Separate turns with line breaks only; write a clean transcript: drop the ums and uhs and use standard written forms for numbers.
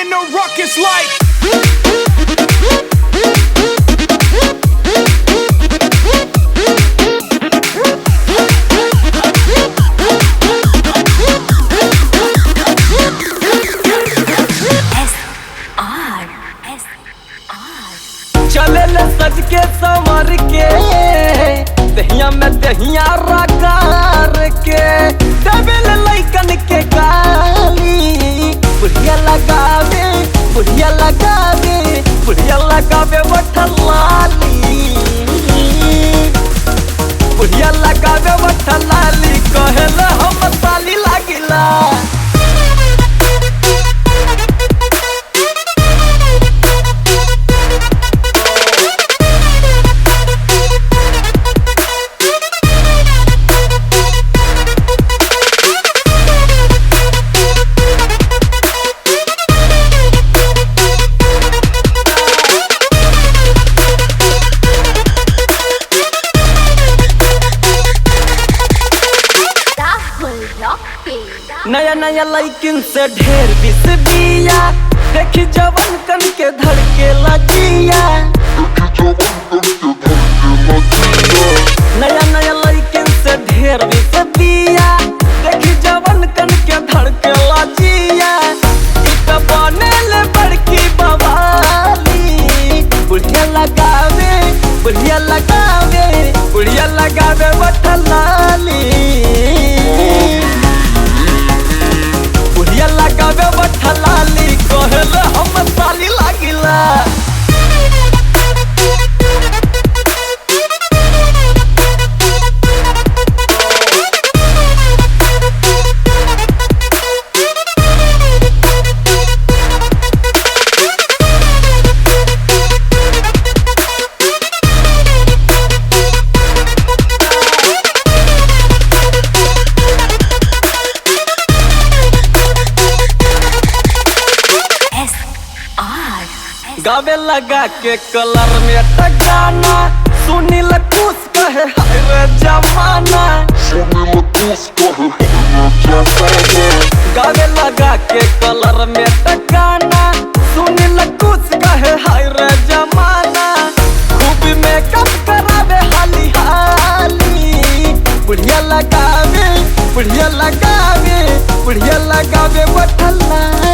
in the ruckus like
चले ले सज के संवर के दहिया में दहिया रकार के दबेल लइकन के गाली बुढ़िया लगावे बुढ़िया लगावे बुढ़िया लगावे वठलाली बुढ़िया लगावे वठलाली कहेला हम साली लागिला नया नया लइकिन से ढेर बिस बिया देखी जवन कन के धड़के लजिया नया नया लइकिन से ढेर बिस बिया देखी जवन कन के धड़के लजिया इत बनेले बड़की बवाली बुढ़िया लगावे बुढ़िया लगावे बुढ़िया लगावे वठलाली बुढ़िया लगावे वठलाली कहेले हम साली लागिला गावे लगा के कलर में टगाना सुनील कुछ कहे हाय रे जमाना गावे लगा के कलर में टगाना सुनील कुछ कहे हाय रे जमाना खूब मेकअप करावे हाली हाली बुढ़िया लगावे बुढ़िया लगावे बुढ़िया लगावे वठलाली